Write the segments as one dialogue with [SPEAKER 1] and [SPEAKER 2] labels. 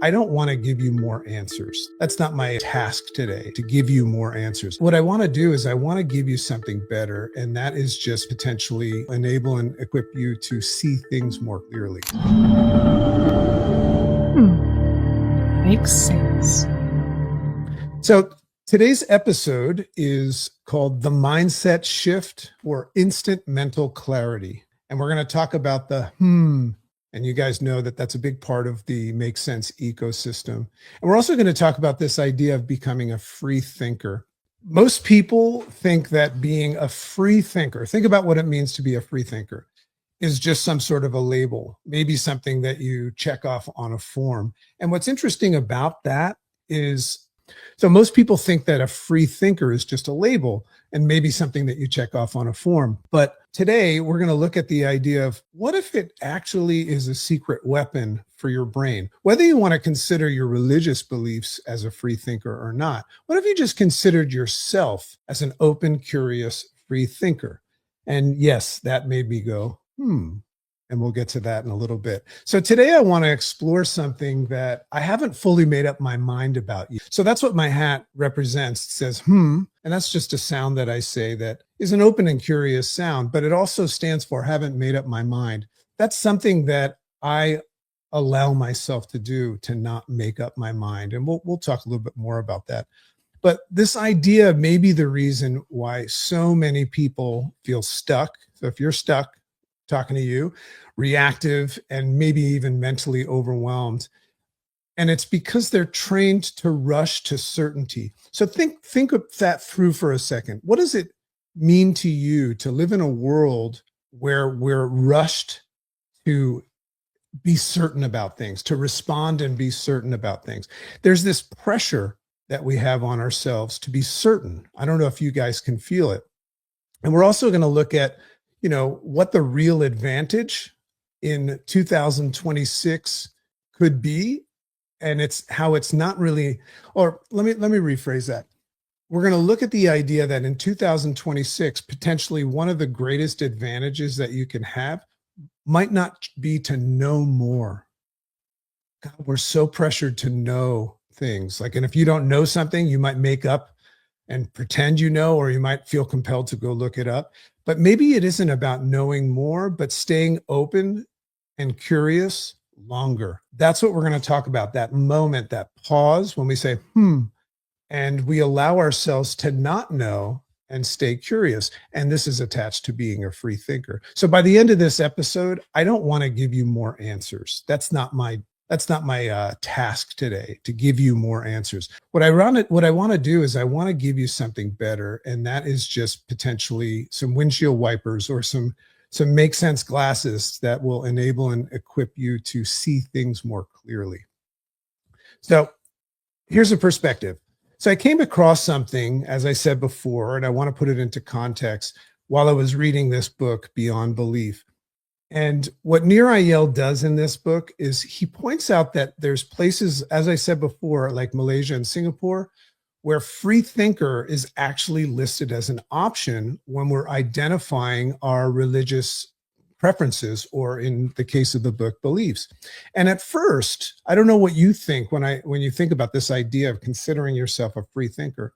[SPEAKER 1] I don't want to give you more answers. That's not my task today, to give you more answers. What I want to do is I want to give you something better, and that is just potentially enable and equip you to see things more clearly.
[SPEAKER 2] Makes sense.
[SPEAKER 1] So today's episode is called The Mindset Shift or Instant Mental Clarity. And we're going to talk about the and you guys know that that's a big part of the Make Sense ecosystem. And we're also going to talk about this idea of becoming a free thinker. Most people think that being a free thinker, think about what it means to be a free thinker, is just some sort of a label, maybe something that you check off on a form. And what's interesting about that is, so most people think that a free thinker is just a label and maybe something that you check off on a form. But today we're going to look at the idea of what if it actually is a secret weapon for your brain? Whether you want to consider your religious beliefs as a free thinker or not, what if you just considered yourself as an open, curious, free thinker? And yes, that made me go, and we'll get to that in a little bit. So today I want to explore something that I haven't fully made up my mind about yet. So that's what my hat represents. It says, and that's just a sound that I say that is an open and curious sound, but it also stands for haven't made up my mind. That's something that I allow myself to do, to not make up my mind. And we'll talk a little bit more about that. But this idea may be the reason why so many people feel stuck. So if you're stuck, talking to you, reactive, and maybe even mentally overwhelmed. And it's because they're trained to rush to certainty. So think of that through for a second. What does it mean to you to live in a world where we're rushed to be certain about things, to respond and be certain about things? There's this pressure that we have on ourselves to be certain. I don't know if you guys can feel it. And we're also going to look at what the real advantage in 2026 could be. And it's how it's not really, or let me rephrase that. We're going to look at the idea that in 2026, potentially one of the greatest advantages that you can have might not be to know more. God, we're so pressured to know things. And if you don't know something, you might make up and pretend you know, or you might feel compelled to go look it up. But maybe it isn't about knowing more, but staying open and curious longer. That's what we're going to talk about, that moment, that pause when we say, and we allow ourselves to not know and stay curious. And this is attached to being a free thinker. So by the end of this episode, I don't want to give you more answers. That's not my task today, to give you more answers. What I want to do is I want to give you something better, and that is just potentially some windshield wipers or some make sense glasses that will enable and equip you to see things more clearly. So here's a perspective. So I came across something, as I said before, and I want to put it into context while I was reading this book, Beyond Belief. And what Nir Eyal does in this book is he points out that there's places, as I said before, like Malaysia and Singapore, where free thinker is actually listed as an option when we're identifying our religious preferences, or in the case of the book, beliefs. And at first, I don't know what you think when you think about this idea of considering yourself a free thinker.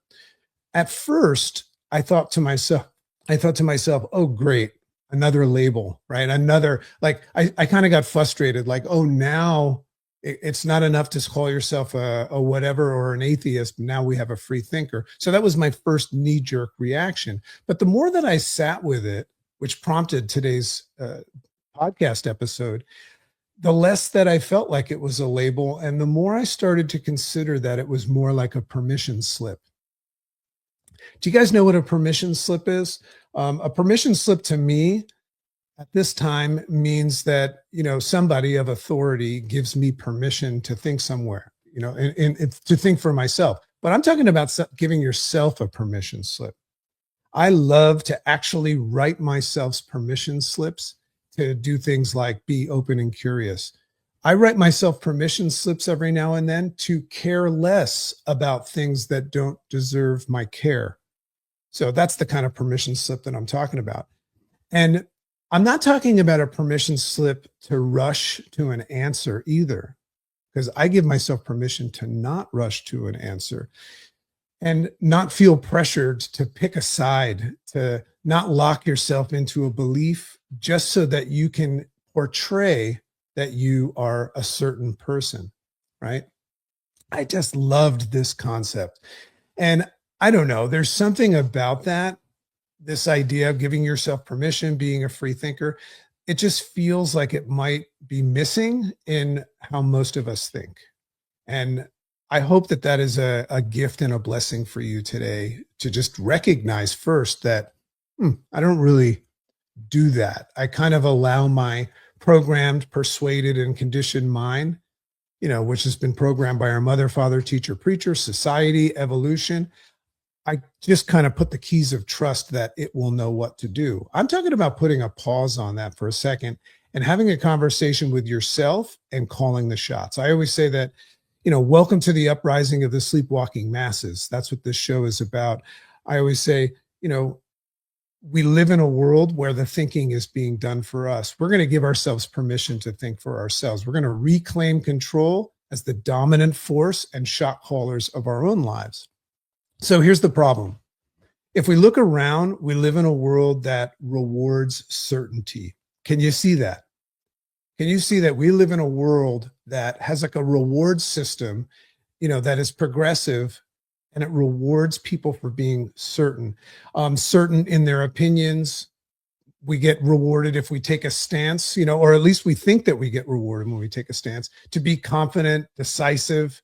[SPEAKER 1] At first, I thought to myself, oh, great. Another label, right? Another, I kind of got frustrated, now it's not enough to call yourself a whatever or an atheist. Now we have a free thinker. So that was my first knee-jerk reaction. But the more that I sat with it, which prompted today's podcast episode, the less that I felt like it was a label, and the more I started to consider that it was more like a permission slip. Do you guys know what a permission slip is? A permission slip to me at this time means that, somebody of authority gives me permission to think somewhere, and to think for myself. But I'm talking about giving yourself a permission slip. I love to actually write myself permission slips to do things like be open and curious. I write myself permission slips every now and then to care less about things that don't deserve my care. So that's the kind of permission slip that I'm talking about. And I'm not talking about a permission slip to rush to an answer either. because I give myself permission to not rush to an answer and not feel pressured to pick a side, to not lock yourself into a belief just so that you can portray that you are a certain person, right? I just loved this concept. And I don't know, there's something about that, this idea of giving yourself permission, being a free thinker. It just feels like it might be missing in how most of us think. And I hope that that is a gift and a blessing for you today to just recognize first that I don't really do that. I kind of allow my programmed, persuaded, and conditioned mind, which has been programmed by our mother, father, teacher, preacher, society, evolution. I just kind of put the keys of trust that it will know what to do. I'm talking about putting a pause on that for a second and having a conversation with yourself and calling the shots. I always say that, welcome to the uprising of the sleepwalking masses. That's what this show is about. I always say, we live in a world where the thinking is being done for us. We're going to give ourselves permission to think for ourselves. We're going to reclaim control as the dominant force and shot callers of our own lives. So here's the problem. If we look around, we live in a world that rewards certainty. Can you see that? Can you see that we live in a world that has like a reward system, that is progressive, and it rewards people for being certain, certain in their opinions. We get rewarded if we take a stance, or at least we think that we get rewarded when we take a stance, to be confident, decisive.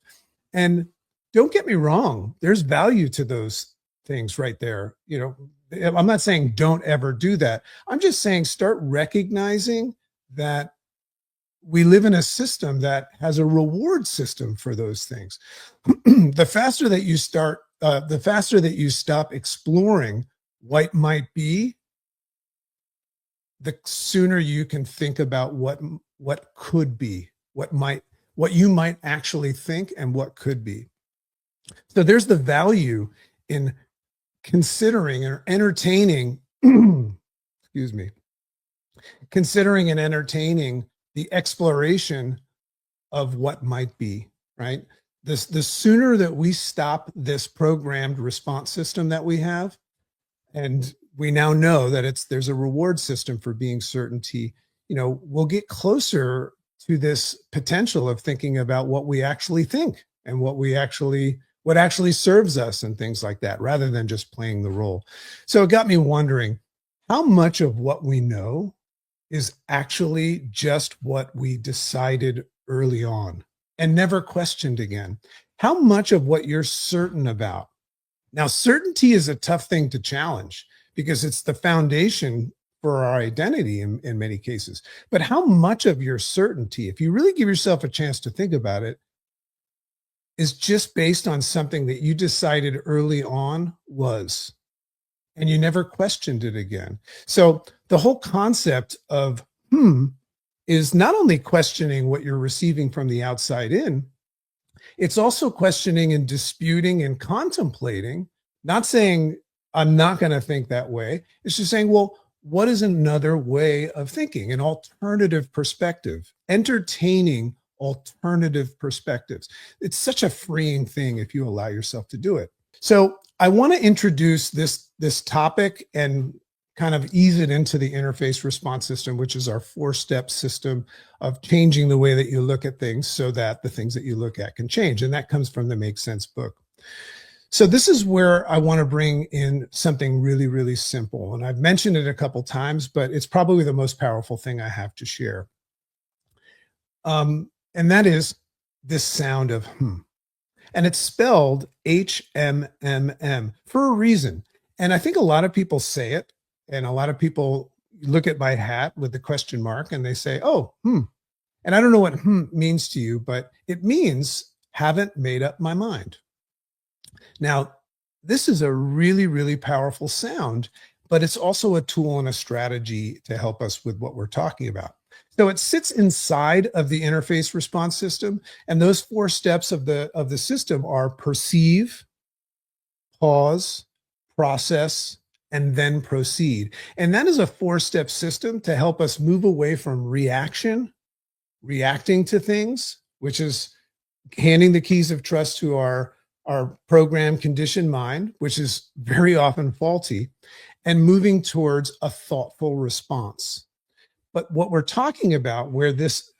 [SPEAKER 1] And don't get me wrong, there's value to those things right there. I'm not saying don't ever do that. I'm just saying start recognizing that we live in a system that has a reward system for those things. The faster that you stop exploring what might be, the sooner you can think about what could be, what you might actually think and what could be. So there's the value in considering or entertaining, excuse me, considering and entertaining the exploration of what might be, right? The sooner that we stop this programmed response system that we have, and we now know that there's a reward system for being certainty, we'll get closer to this potential of thinking about what we actually think and what actually serves us and things like that, rather than just playing the role. So it got me wondering, how much of what we know is actually just what we decided early on and never questioned again? How much of what you're certain about? Now, certainty is a tough thing to challenge because it's the foundation for our identity in many cases. But how much of your certainty, if you really give yourself a chance to think about it, is just based on something that you decided early on was, and you never questioned it again? So the whole concept of is not only questioning what you're receiving from the outside in, it's also questioning and disputing and contemplating, not saying I'm not going to think that way. It's just saying, well, what is another way of thinking, an alternative perspective, entertaining alternative perspectives. It's such a freeing thing if you allow yourself to do it. So I want to introduce this topic and kind of ease it into the interface response system, which is our 4-step system of changing the way that you look at things so that the things that you look at can change. And that comes from the Make Sense book. So this is where I want to bring in something really, really simple. And I've mentioned it a couple times, but it's probably the most powerful thing I have to share. And that is this sound of And it's spelled HMMM for a reason. And I think a lot of people say it, and a lot of people look at my hat with the question mark and they say, oh, And I don't know what means to you, but it means haven't made up my mind. Now, this is a really, really powerful sound, but it's also a tool and a strategy to help us with what we're talking about. So it sits inside of the interface response system, and those 4 steps of the system are perceive, pause, process, and then proceed. And that is a 4-step system to help us move away from reacting to things, which is handing the keys of trust to our programmed conditioned mind, which is very often faulty, and moving towards a thoughtful response. But what we're talking about, where this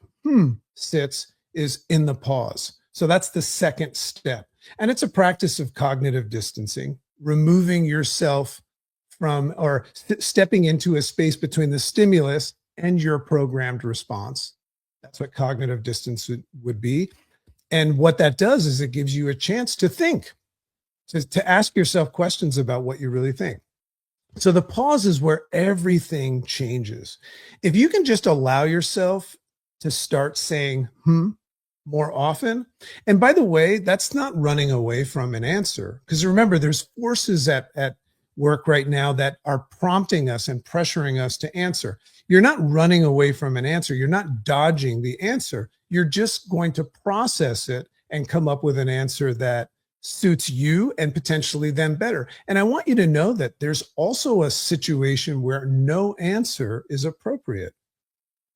[SPEAKER 1] sits, is in the pause. So that's the second step. And it's a practice of cognitive distancing, removing yourself from or stepping into a space between the stimulus and your programmed response. That's what cognitive distance would be. And what that does is it gives you a chance to think, to ask yourself questions about what you really think. So the pause is where everything changes. If you can just allow yourself to start saying, more often. And by the way, that's not running away from an answer. Because remember, there's forces at work right now that are prompting us and pressuring us to answer. You're not running away from an answer. You're not dodging the answer. You're just going to process it and come up with an answer that suits you and potentially them better. And I want you to know that there's also a situation where no answer is appropriate.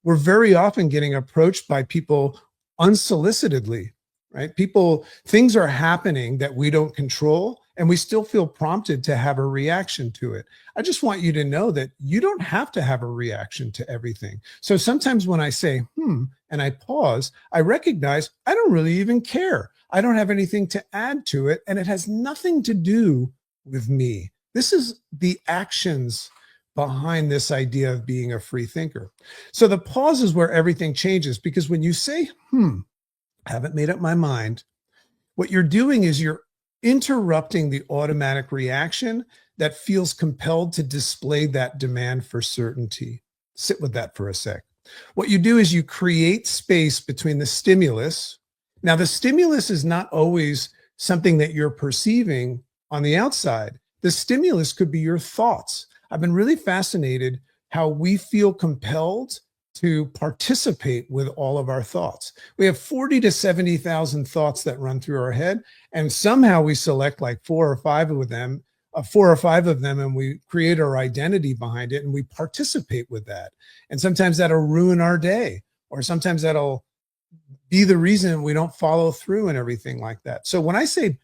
[SPEAKER 1] We're very often getting approached by people unsolicitedly, right? Things are happening that we don't control, and we still feel prompted to have a reaction to it. I just want you to know that you don't have to have a reaction to everything. So sometimes when I say, and I pause, I recognize I don't really even care. I don't have anything to add to it, and it has nothing to do with me. This is the actions behind this idea of being a free thinker. So the pause is where everything changes, because when you say, I haven't made up my mind, what you're doing is you're interrupting the automatic reaction that feels compelled to display that demand for certainty. Sit with that for a sec. What you do is you create space between the stimulus. Now, the stimulus is not always something that you're perceiving on the outside. The stimulus could be your thoughts. I've been really fascinated how we feel compelled to participate with all of our thoughts. We have 40 to 70,000 thoughts that run through our head, and somehow we select like four or five of them, and we create our identity behind it, and we participate with that. And sometimes that'll ruin our day, or sometimes that'll be the reason we don't follow through and everything like that. So when I say,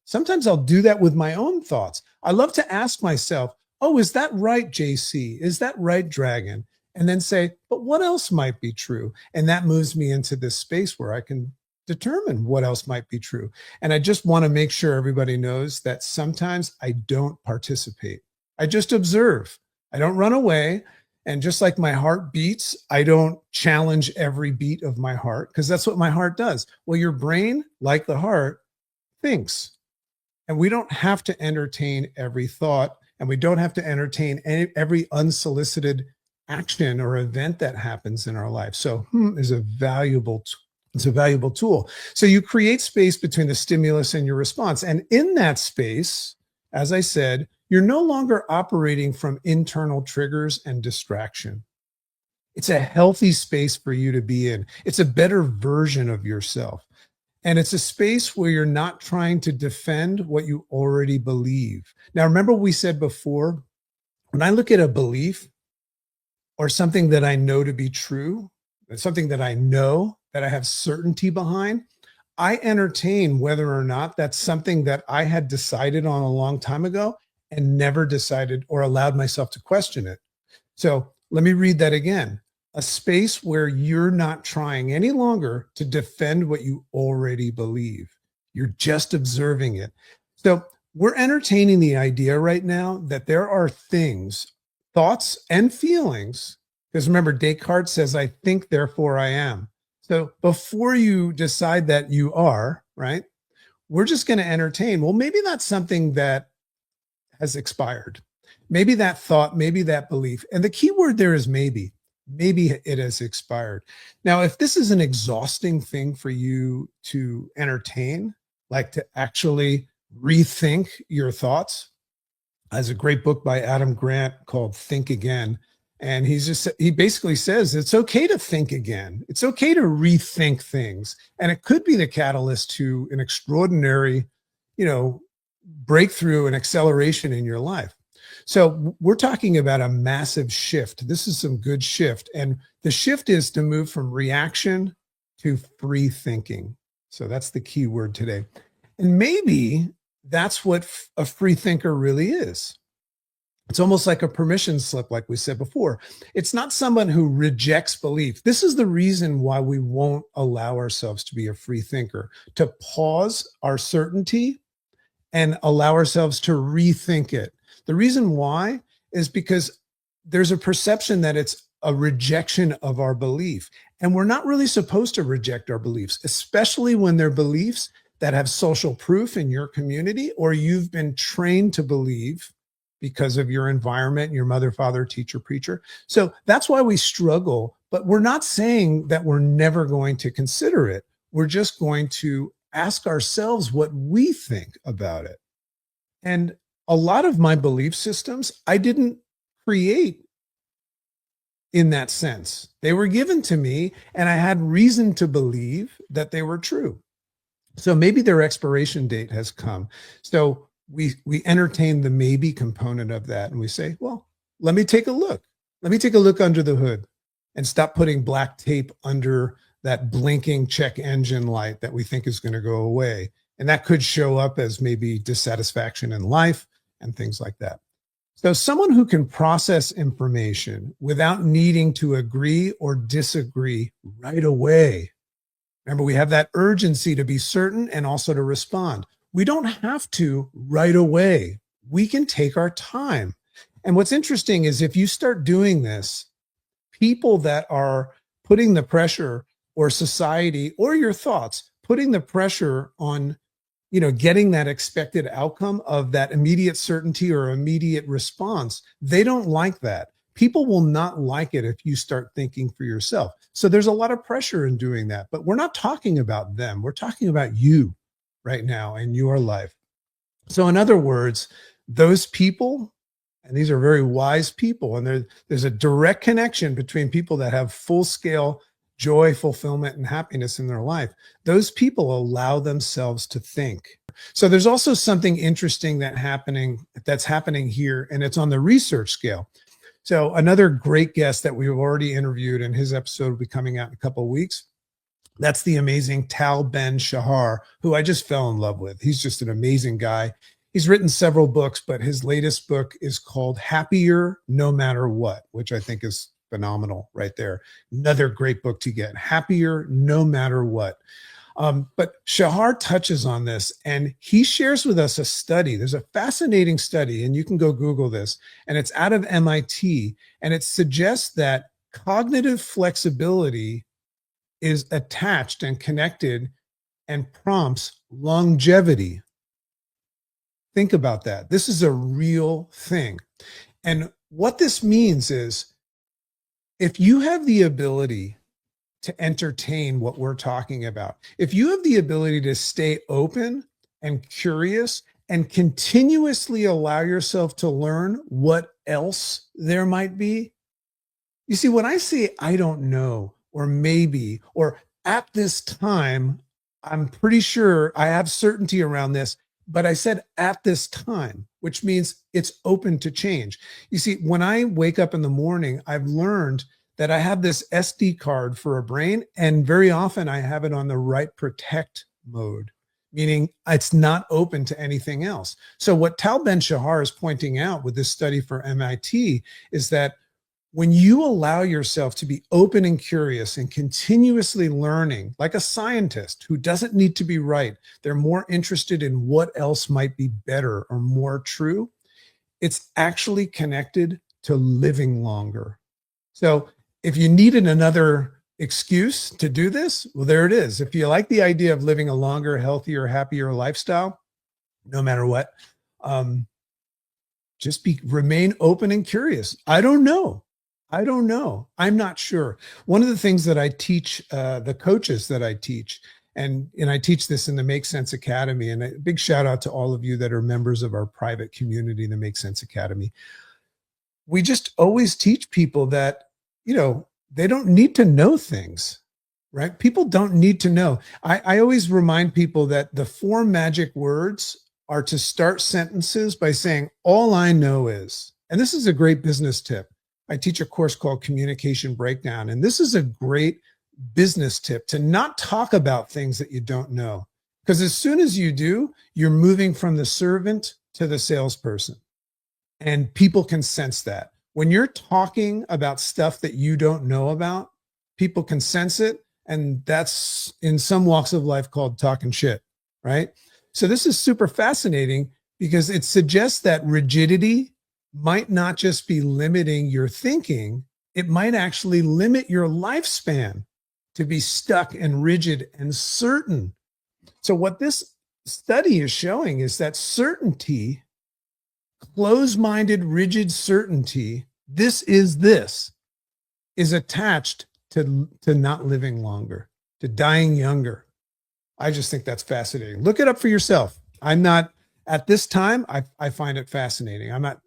[SPEAKER 1] sometimes I'll do that with my own thoughts. I love to ask myself, oh, is that right, JC? Is that right, Dragon? And then say, but what else might be true? And that moves me into this space where I can determine what else might be true. And I just want to make sure everybody knows that sometimes I don't participate. I just observe. I don't run away. And just like my heart beats, I don't challenge every beat of my heart, because that's what my heart does. Well, your brain, like the heart, thinks. And we don't have to entertain every thought, and we don't have to entertain every unsolicited action or event that happens in our life. So is a valuable tool. So you create space between the stimulus and your response. And in that space, as I said, you're no longer operating from internal triggers and distraction. It's a healthy space for you to be in. It's a better version of yourself. And it's a space where you're not trying to defend what you already believe. Now, remember what we said before? When I look at a belief or something that I know to be true, something that I know that I have certainty behind, I entertain whether or not that's something that I had decided on a long time ago and never decided or allowed myself to question it. So let me read that again. A space where you're not trying any longer to defend what you already believe. You're just observing it. So we're entertaining the idea right now that there are things, thoughts and feelings, because remember, Descartes says, I think, therefore I am. So before you decide that you are, right, we're just going to entertain, well, maybe that's something that has expired. Maybe that thought, maybe that belief. And the key word there is maybe. Maybe it has expired. Now, if this is an exhausting thing for you to entertain, like to actually rethink your thoughts, there's a great book by Adam Grant called Think Again. And he basically says it's okay to think again. It's okay to rethink things. And it could be the catalyst to an extraordinary, breakthrough and acceleration in your life. So we're talking about a massive shift. This is some good shift. And the shift is to move from reaction to free thinking. So that's the key word today. And maybe that's what a free thinker really is. It's almost like a permission slip, like we said before. It's not someone who rejects belief. This is the reason why we won't allow ourselves to be a free thinker, to pause our certainty and allow ourselves to rethink it. The reason why is because there's a perception that it's a rejection of our belief. And we're not really supposed to reject our beliefs, especially when they're beliefs that have social proof in your community, or you've been trained to believe because of your environment, your mother, father, teacher, preacher. So that's why we struggle. But we're not saying that we're never going to consider it. We're just going to ask ourselves what we think about it. And a lot of my belief systems, I didn't create in that sense. They were given to me, and I had reason to believe that they were true. So maybe their expiration date has come. So we entertain the maybe component of that, and we say, well, let me take a look. Let me take a look under the hood and stop putting black tape under that blinking check engine light that we think is going to go away. And that could show up as maybe dissatisfaction in life and things like that. So someone who can process information without needing to agree or disagree right away. Remember, we have that urgency to be certain and also to respond. We don't have to right away. We can take our time. And what's interesting is if you start doing this, people that are putting the pressure, or society or your thoughts, putting the pressure on, getting that expected outcome of that immediate certainty or immediate response, they don't like that. People will not like it if you start thinking for yourself. So there's a lot of pressure in doing that, but we're not talking about them. We're talking about you right now in your life. So in other words, those people, and these are very wise people, and there's a direct connection between people that have full scale joy, fulfillment, and happiness in their life. Those people allow themselves to think. So there's also something interesting that's happening here, and it's on the research scale. So another great guest that we've already interviewed, and his episode will be coming out in a couple of weeks. That's the amazing Tal Ben-Shahar, who I just fell in love with. He's just an amazing guy. He's written several books, but his latest book is called Happier No Matter What, which I think is phenomenal right there. Another great book to get, Happier No Matter What. But Shahar touches on this, and he shares with us a study. There's a fascinating study, and you can go Google this, and it's out of MIT, and it suggests that cognitive flexibility is attached and connected and prompts longevity. Think about that. This is a real thing. And what this means is if you have the ability to entertain what we're talking about, if you have the ability to stay open and curious and continuously allow yourself to learn what else there might be. You see, when I say I don't know, or maybe, or at this time, I'm pretty sure I have certainty around this, but I said at this time, which means it's open to change. You see, when I wake up in the morning, I've learned that I have this SD card for a brain, and very often I have it on the write protect mode, meaning it's not open to anything else. So what Tal Ben-Shahar is pointing out with this study for MIT is that when you allow yourself to be open and curious and continuously learning, like a scientist who doesn't need to be right, they're more interested in what else might be better or more true, it's actually connected to living longer. So if you needed another excuse to do this, well, there it is. If you like the idea of living a longer, healthier, happier lifestyle, no matter what, just remain open and curious. I don't know. I'm not sure. One of the things that I teach the coaches that I teach, and I teach this in the Make Sense Academy, and a big shout out to all of you that are members of our private community, the Make Sense Academy. We just always teach people that, they don't need to know things, right? People don't need to know. I always remind people that the 4 magic words are to start sentences by saying, all I know is, and this is a great business tip. I teach a course called Communication Breakdown, and this is a great business tip to not talk about things that you don't know. Because as soon as you do, you're moving from the servant to the salesperson. And people can sense that. When you're talking about stuff that you don't know about, people can sense it. And that's in some walks of life called talking shit, right? So this is super fascinating because it suggests that rigidity might not just be limiting your thinking, it might actually limit your lifespan to be stuck and rigid and certain. So what this study is showing is that certainty, close-minded, rigid certainty, this is attached to not living longer, to dying younger. I just think that's fascinating. Look it up for yourself. I'm not, at this time, I find it fascinating. I'm not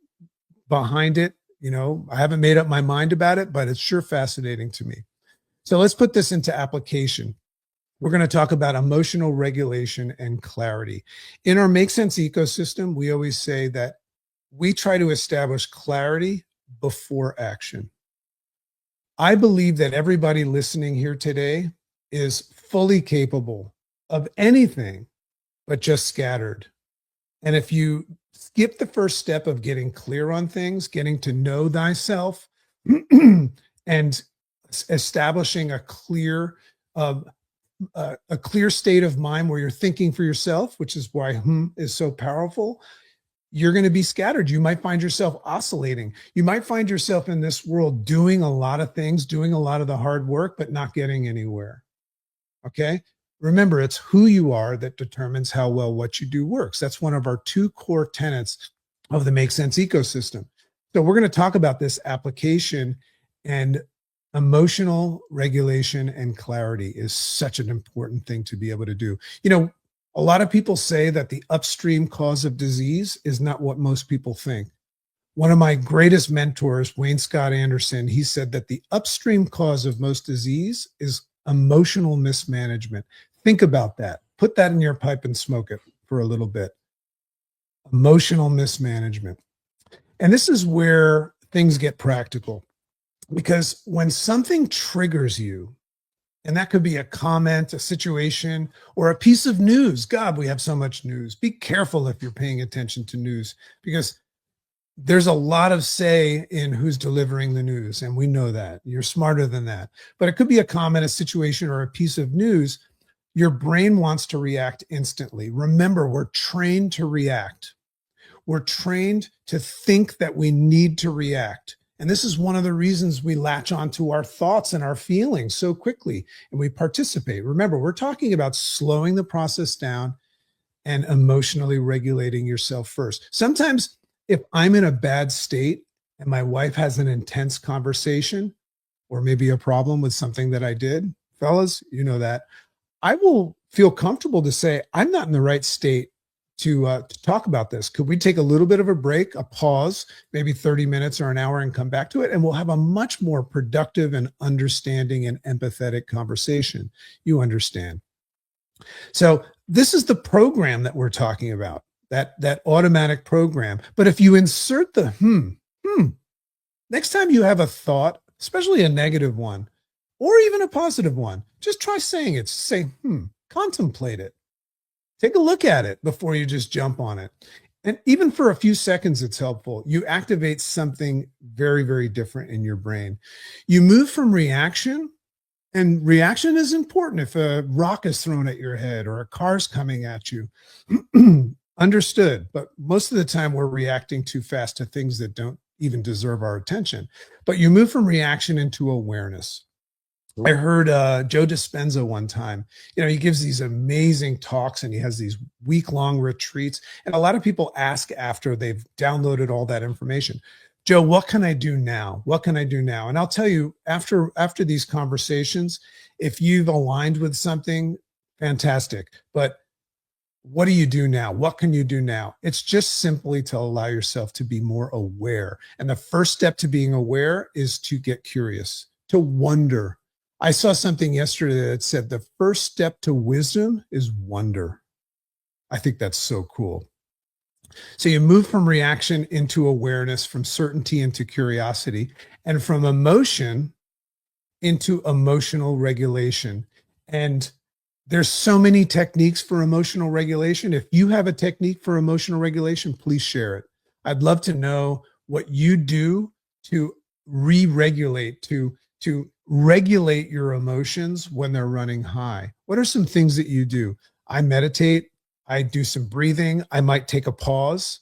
[SPEAKER 1] behind it. You know, I haven't made up my mind about it, but it's sure fascinating to me. So let's put this into application. We're going to talk about emotional regulation and clarity. In our Make Sense ecosystem, we always say that we try to establish clarity before action. I believe that everybody listening here today is fully capable of anything but just scattered. And if you skip the first step of getting clear on things, getting to know thyself, and establishing a clear state of mind where you're thinking for yourself, which is why is so powerful, you're going to be scattered. You might find yourself oscillating. You might find yourself in this world doing a lot of things, doing a lot of the hard work, but not getting anywhere. Okay? Remember, it's who you are that determines how well what you do works. That's one of our 2 core tenets of the Make Sense ecosystem. So we're going to talk about this application, and emotional regulation and clarity is such an important thing to be able to do. You know, a lot of people say that the upstream cause of disease is not what most people think. One of my greatest mentors, Wayne Scott Anderson, he said that the upstream cause of most disease is emotional mismanagement. Think about that. Put that in your pipe and smoke it for a little bit. Emotional mismanagement. And this is where things get practical, because when something triggers you, and that could be a comment, a situation, or a piece of news. God, we have so much news. Be careful if you're paying attention to news, because there's a lot of say in who's delivering the news. And we know that. You're smarter than that. But it could be a comment, a situation, or a piece of news. Your brain wants to react instantly. Remember, we're trained to react. We're trained to think that we need to react. And this is one of the reasons we latch onto our thoughts and our feelings so quickly, and we participate. Remember, we're talking about slowing the process down and emotionally regulating yourself first. Sometimes if I'm in a bad state and my wife has an intense conversation, or maybe a problem with something that I did, fellas, you know that, I will feel comfortable to say, I'm not in the right state to talk about this. Could we take a little bit of a break, a pause, maybe 30 minutes or an hour, and come back to it? And we'll have a much more productive and understanding and empathetic conversation. You understand. So this is the program that we're talking about, that automatic program. But if you insert the next time you have a thought, especially a negative one, or even a positive one, just try saying it. Say, contemplate it. Take a look at it before you just jump on it. And even for a few seconds, it's helpful. You activate something very, very different in your brain. You move from reaction, and reaction is important if a rock is thrown at your head or a car's coming at you. Understood. But most of the time, we're reacting too fast to things that don't even deserve our attention. But you move from reaction into awareness. I heard Joe Dispenza one time. You know, he gives these amazing talks and he has these week-long retreats. And a lot of people ask after they've downloaded all that information, Joe, what can I do now? What can I do now? And I'll tell you, after these conversations, if you've aligned with something, fantastic. But what do you do now? What can you do now? It's just simply to allow yourself to be more aware. And the first step to being aware is to get curious, to wonder. I saw something yesterday that said the first step to wisdom is wonder. I think that's so cool. So you move from reaction into awareness, from certainty into curiosity, and from emotion into emotional regulation. And there's so many techniques for emotional regulation. If you have a technique for emotional regulation, please share it. I'd love to know what you do to re-regulate, to regulate your emotions when they're running high. What are some things that you do? I meditate, I do some breathing, I might take a pause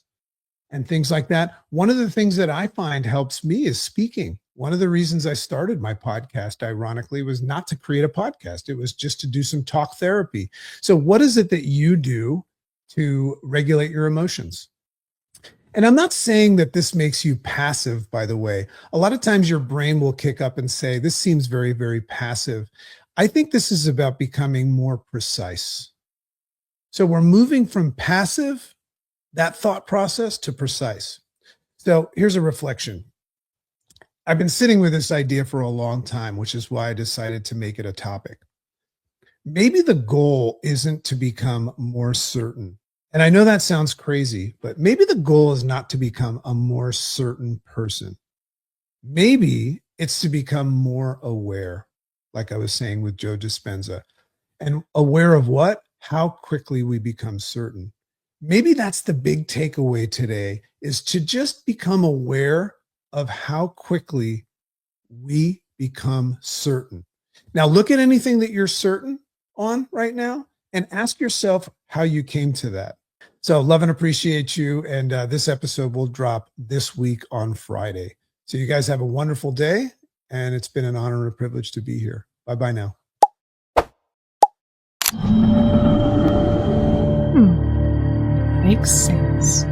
[SPEAKER 1] and things like that. One of the things that I find helps me is speaking. One of the reasons I started my podcast, ironically, was not to create a podcast. It was just to do some talk therapy. So what is it that you do to regulate your emotions? And I'm not saying that this makes you passive, by the way. A lot of times your brain will kick up and say, this seems very, very passive. I think this is about becoming more precise. So we're moving from passive, that thought process, to precise. So here's a reflection. I've been sitting with this idea for a long time, which is why I decided to make it a topic. Maybe the goal isn't to become more certain. And I know that sounds crazy, but maybe the goal is not to become a more certain person. Maybe it's to become more aware, like I was saying with Joe Dispenza. And aware of what? How quickly we become certain. Maybe that's the big takeaway today, is to just become aware of how quickly we become certain. Now, look at anything that you're certain on right now and ask yourself how you came to that. So love and appreciate you. And this episode will drop this week on Friday. So you guys have a wonderful day. And it's been an honor and a privilege to be here. Bye-bye now.
[SPEAKER 2] Makes sense.